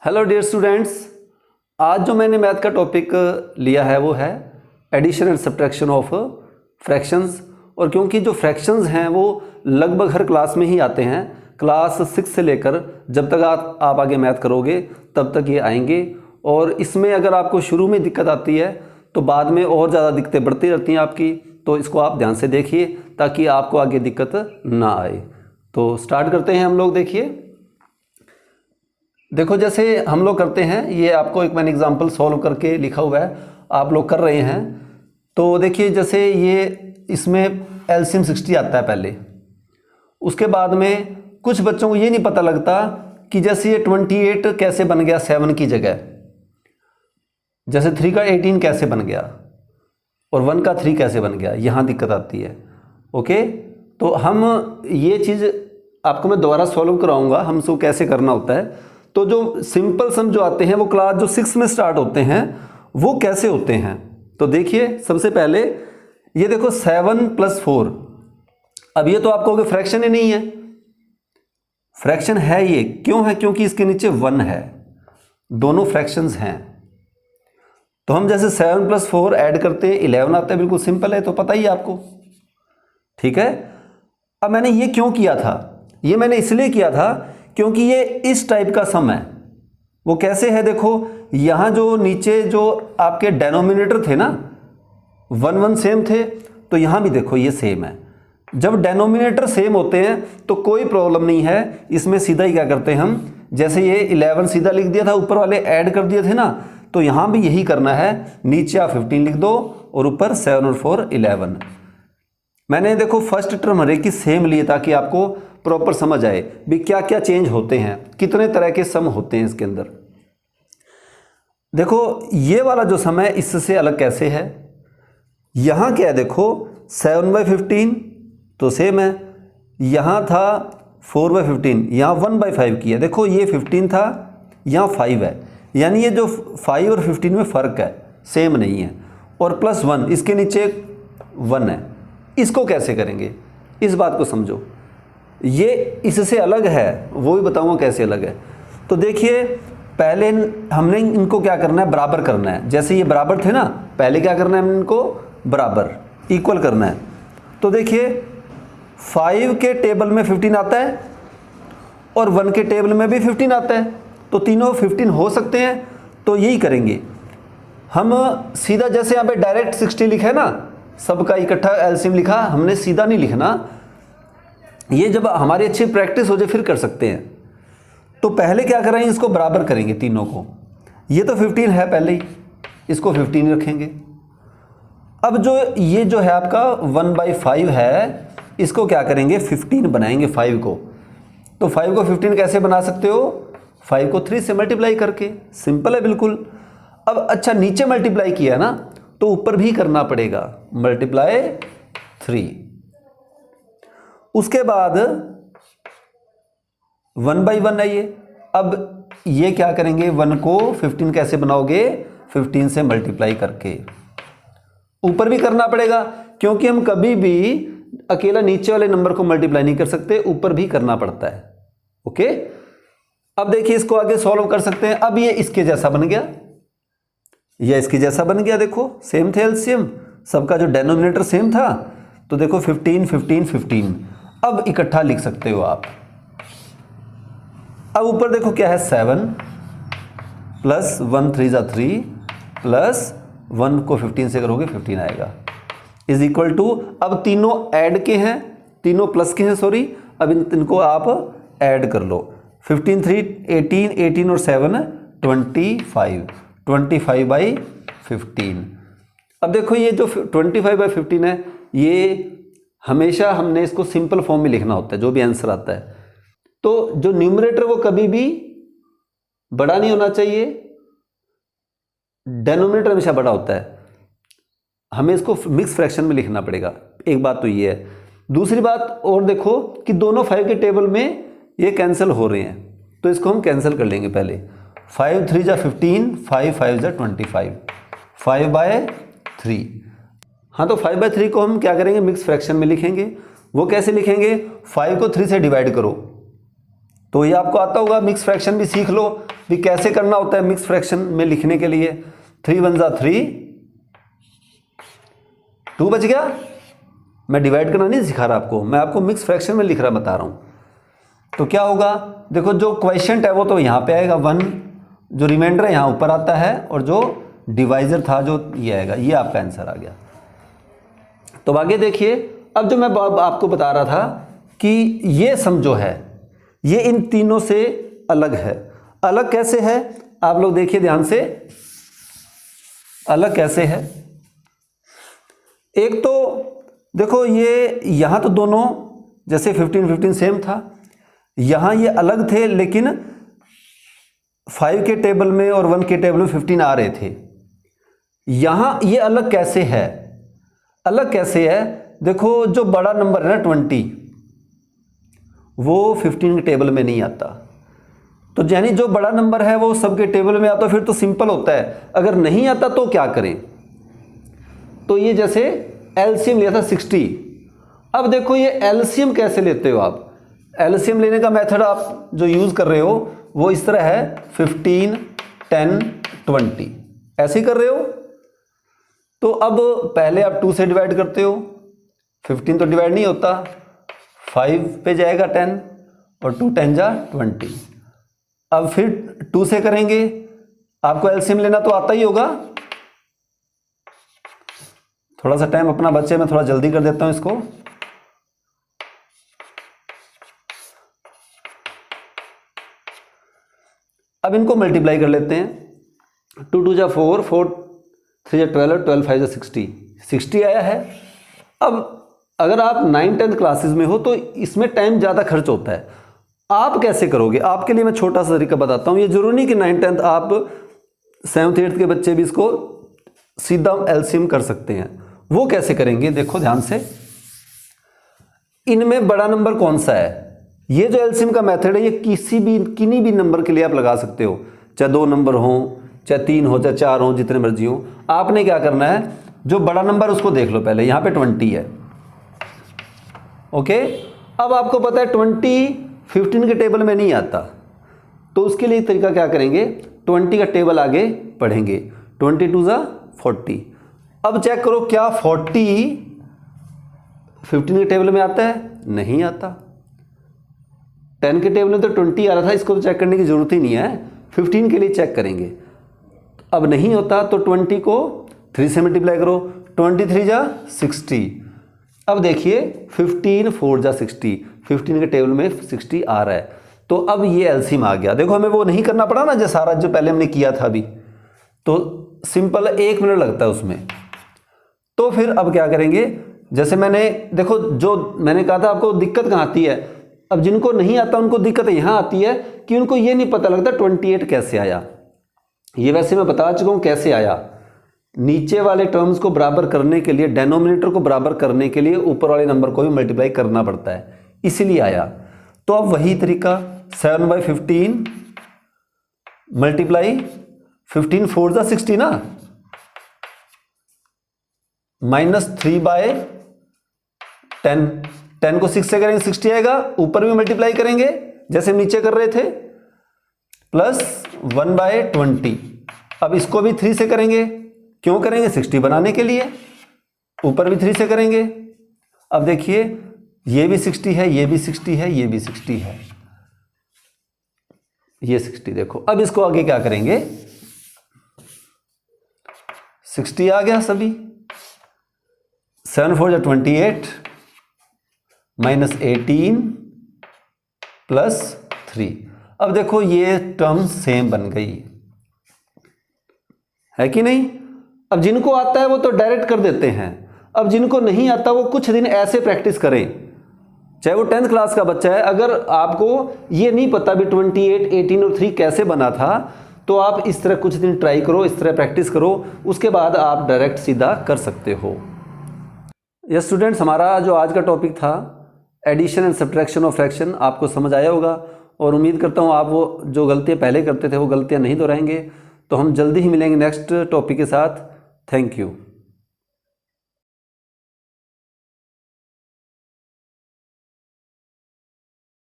Hello dear students, आज जो मैंने मैथ का टॉपिक लिया है वो है addition and subtraction of fractions. और क्योंकि जो फ्रैक्शंस हैं वो लगभग हर क्लास में ही आते हैं, क्लास 6 से लेकर जब तक आप आगे मैथ करोगे तब तक ये आएंगे। और इसमें अगर आपको शुरू में दिक्कत आती है तो बाद में और ज़्यादा दिक्कतें बढ़ती रहती हैं आपकी, तो इसको आप ध्यान से देखिए ताकि आपको आगे दिक्कत ना आए। तो स्टार्ट करते हैं हम लोग। देखो जैसे हम लोग करते हैं, ये आपको एक मैंने एग्जांपल सॉल्व करके लिखा हुआ है, आप लोग कर रहे हैं। तो देखिए जैसे ये इसमें एलसीएम 60 आता है पहले, उसके बाद में कुछ बच्चों को ये नहीं पता लगता कि जैसे ये 28 कैसे बन गया 7 की जगह, जैसे 3 का 18 कैसे बन गया और 1 का 3 कैसे बन गया, यहाँ दिक्कत आती है। ओके, तो हम ये चीज़ आपको मैं दोबारा सॉल्व कराऊंगा हम इसको कैसे करना होता है। तो जो सिंपल सम जो आते हैं वो क्लास जो 6 में स्टार्ट होते हैं वो कैसे होते हैं। तो देखिए सबसे पहले ये देखो 7 + 4, अब ये तो आप कहोगे फ्रैक्शन ही नहीं है, फ्रैक्शन है ये। क्यों है? क्योंकि इसके नीचे 1 है, दोनों फ्रैक्शंस हैं। तो हम जैसे 7 + 4 ऐड करते हैं 11 आता है, बिल्कुल सिंपल है, तो पता ही आपको। ठीक है, अब मैंने ये क्यों किया था? ये मैंने इसलिए किया था क्योंकि ये इस टाइप का सम है। वो कैसे है? देखो यहां जो नीचे जो आपके डेनोमिनेटर थे ना 1 सेम थे, तो यहां भी देखो ये सेम है। जब डेनोमिनेटर सेम होते हैं तो कोई प्रॉब्लम नहीं है, इसमें सीधा ही क्या करते हैं हम, जैसे ये 11 सीधा लिख दिया था, ऊपर वाले ऐड कर दिए थे ना, तो यहां भी यही करना है। नीचे आप 15 लिख दो और ऊपर 7 और 4 11। मैंने देखो फर्स्ट टर्म हर एक की सेम लिए ताकि आपको प्रॉपर समझ आए भी क्या क्या चेंज होते हैं, कितने तरह के सम होते हैं इसके अंदर। देखो ये वाला जो सम है इससे अलग कैसे है, यहां क्या है, देखो 7/15 तो सेम है, यहां था 4/15, यहां 1/5 की है। देखो ये 15 था, यहां 5 है, यानी ये जो 5 और 15 में फ़र्क है, सेम नहीं है। और +1 इसके नीचे 1 है। इसको कैसे करेंगे, इस बात को समझो। ये इससे अलग है, वो भी बताऊंगा कैसे अलग है। तो देखिए पहले हमने इनको क्या करना है, बराबर करना है। जैसे ये बराबर थे ना, पहले क्या करना है, हमने इनको बराबर इक्वल करना है। तो देखिए 5 के टेबल में 15 आता है और 1 के टेबल में भी 15 आता है, तो तीनों 15 हो सकते हैं। तो यही करेंगे हम सीधा, जैसे यहाँ पे डायरेक्ट 60 लिखा है ना, सबका इकट्ठा एलसीएम लिखा, हमने सीधा नहीं लिखना। ये जब हमारी अच्छी प्रैक्टिस हो जाए फिर कर सकते हैं। तो पहले क्या करेंगे, इसको बराबर करेंगे तीनों को। ये तो 15 है पहले ही, इसको 15 रखेंगे। अब जो ये जो है आपका 1/5 है, इसको क्या करेंगे, 15 बनाएंगे 5 को। तो 5 को 15 कैसे बना सकते हो, 5 को 3 से मल्टीप्लाई करके, सिंपल है बिल्कुल। अब अच्छा नीचे मल्टीप्लाई किया ना, तो ऊपर भी करना पड़ेगा, मल्टीप्लाई 3। उसके बाद 1/1 है ये। अब ये क्या करेंगे, 1 को 15 कैसे बनाओगे, 15 से मल्टीप्लाई करके। ऊपर भी करना पड़ेगा क्योंकि हम कभी भी अकेला नीचे वाले नंबर को मल्टीप्लाई नहीं कर सकते, ऊपर भी करना पड़ता है। ओके, अब देखिए इसको आगे सॉल्व कर सकते हैं। अब ये इसके जैसा बन गया, यह इसके जैसा बन गया। देखो सेम थे एलसीएम, सबका जो डेनोमिनेटर सेम था। तो देखो 15 15 15, अब इकट्ठा लिख सकते हो आप। अब ऊपर देखो क्या है, 7 + 1 3 = 3 प्लस 1 को 15 से करोगे 15 आएगा, इज इक्वल टू, अब तीनों ऐड के हैं, तीनों प्लस के हैं सॉरी। अब इनको आप ऐड कर लो, 15 3 18, 18 और 7 25, 25/15। अब देखो ये जो 25/15 है, ये हमेशा हमने इसको सिंपल फॉर्म में लिखना होता है जो भी आंसर आता है। तो जो न्यूमरेटर वो कभी भी बड़ा नहीं होना चाहिए, डेनोमिनेटर हमेशा बड़ा होता है। हमें इसको मिक्स फ्रैक्शन में लिखना पड़ेगा, एक बात तो ये है। दूसरी बात और देखो कि दोनों 5 के टेबल में ये कैंसिल हो रहे हैं, तो इसको हम कैंसिल कर लेंगे पहले। 5 3 = 15, 5 5 = 25, 5/3। हाँ, तो 5/3 को हम क्या करेंगे, मिक्स फ्रैक्शन में लिखेंगे। वो कैसे लिखेंगे, 5 को 3 से डिवाइड करो, तो ये आपको आता होगा। मिक्स फ्रैक्शन भी सीख लो भी कैसे करना होता है मिक्स फ्रैक्शन में लिखने के लिए। 3 1 जा 3, 2 बच गया। मैं डिवाइड करना नहीं सिखा रहा आपको, मैं आपको मिक्स फ्रैक्शन में लिख रहा बता रहा हूँ। तो क्या होगा, देखो जो क्वोशिएंट है वो तो यहाँ पे आएगा 1, जो रिमाइंडर है यहाँ ऊपर आता है, और जो डिवाइजर था जो ये आएगा, ये आपका आंसर आ गया। तो आगे देखिए, अब जो मैं आपको बता रहा था कि ये सम जो है ये इन तीनों से अलग है। अलग कैसे है आप लोग देखिए ध्यान से, अलग कैसे है। एक तो देखो ये यहाँ तो दोनों जैसे 15 15 सेम था, यहाँ ये अलग थे लेकिन 5 के टेबल में और 1 के टेबल में 15 आ रहे थे। यहाँ ये अलग कैसे है, अलग कैसे है, देखो जो बड़ा नंबर है ना 20, वो 15 के टेबल में नहीं आता। तो यानी जो बड़ा नंबर है वो सबके टेबल में आता, फिर तो सिंपल होता है। अगर नहीं आता तो क्या करें, तो ये जैसे एलसीएम लिया था 60। अब देखो ये एलसीएम कैसे लेते हो आप, एलसीएम लेने का मेथड आप जो यूज कर रहे हो वो इस तरह है 15 10 20, ऐसे ही कर रहे हो। तो अब पहले आप 2 से डिवाइड करते हो, 15 तो डिवाइड नहीं होता, 5 पे जाएगा 10 और 2 10 जा 20। अब फिर 2 से करेंगे, आपको एलसीएम लेना तो आता ही होगा। थोड़ा सा टाइम अपना बचे, मैं थोड़ा जल्दी कर देता हूं इसको। अब इनको मल्टीप्लाई कर लेते हैं। 2 2 जा 4, 4 3 जा 12, 12 5 जा 60, 60 आया है। अब अगर आप 9 10 क्लासेस में हो तो इसमें टाइम ज़्यादा खर्च होता है। आप कैसे करोगे, आपके लिए मैं छोटा सा तरीका बताता हूँ। ये जरूरी नहीं कि 9 10 आप 7th 8th के बच्चे भी इसको सीधा एलसीएम कर सकते हैं। वो कैसे करेंगे, देखो ध्यान से। इनमें बड़ा नंबर कौन सा है, ये जो एलसीएम का मेथड है ये किन्हीं भी नंबर के लिए आप लगा सकते हो, चाहे 2 नंबर हो, चाहे 3 हो, चाहे 4 हो, जितने मर्जी हो। आपने क्या करना है, जो बड़ा नंबर उसको देख लो पहले, यहाँ पे 20 है। ओके, अब आपको पता है 20 15 के टेबल में नहीं आता, तो उसके लिए तरीका क्या करेंगे, 20 का टेबल आगे पढ़ेंगे। 22 जा 40। अब चेक करो क्या 40 15 के टेबल में आता है, नहीं आता। 10 के टेबल में तो 20 आ रहा था, इसको तो चेक करने की जरूरत ही नहीं है, 15 के लिए चेक करेंगे। अब नहीं होता तो 20 को 3 से मल्टीप्लाई करो, 23 जा 60। अब देखिए 15 4 जा 60, 15 के टेबल में 60 आ रहा है, तो अब ये एलसीएम आ गया। देखो हमें वो नहीं करना पड़ा ना, जो सारा जो पहले हमने किया था अभी, तो सिंपल 1 मिनट लगता है उसमें। तो फिर अब क्या करेंगे, जैसे मैंने देखो जो मैंने कहा था आपको दिक्कत कहाँ आती है, अब जिनको नहीं आता उनको दिक्कत यहाँ आती है कि उनको ये नहीं पता लगता 28 कैसे आया। ये वैसे मैं बता चुका हूँ कैसे आया। नीचे वाले टर्म्स को बराबर करने के लिए, डेनोमिनेटर को बराबर करने के लिए ऊपर वाले नंबर को भी मल्टीप्लाई करना पड़ता है, इसीलिए आया। तो अब वही तरीका 7/15 मल्टीप्लाई 15 4 जा 60 ना, -3/10, 10 को 6 से करेंगे 60 आएगा, ऊपर भी मल्टीप्लाई करेंगे जैसे नीचे कर रहे थे, प्लस 1/20। अब इसको भी 3 से करेंगे, क्यों करेंगे, 60 बनाने के लिए, ऊपर भी 3 से करेंगे। अब देखिए ये भी 60 है, ये भी 60 है, ये भी 60 है, ये 60। देखो अब इसको आगे क्या करेंगे, 60 आ गया सभी, 7 4 जा 28, -18 + 3। अब देखो ये टर्म सेम बन गई है कि नहीं। अब जिनको आता है वो तो डायरेक्ट कर देते हैं, अब जिनको नहीं आता वो कुछ दिन ऐसे प्रैक्टिस करें, चाहे वो 10th क्लास का बच्चा है। अगर आपको ये नहीं पता भी 28 18 और 3 कैसे बना था, तो आप इस तरह कुछ दिन ट्राई करो, इस तरह प्रैक्टिस करो, उसके बाद आप डायरेक्ट सीधा कर सकते हो। यस स्टूडेंट्स, हमारा जो आज का टॉपिक था addition and subtraction of fraction, आपको समझ आया होगा, और उम्मीद करता हूँ आप वो जो गलतियाँ पहले करते थे वो गलतियाँ नहीं दोहराएंगे। तो हम जल्दी ही मिलेंगे नेक्स्ट टॉपिक के साथ। Thank you.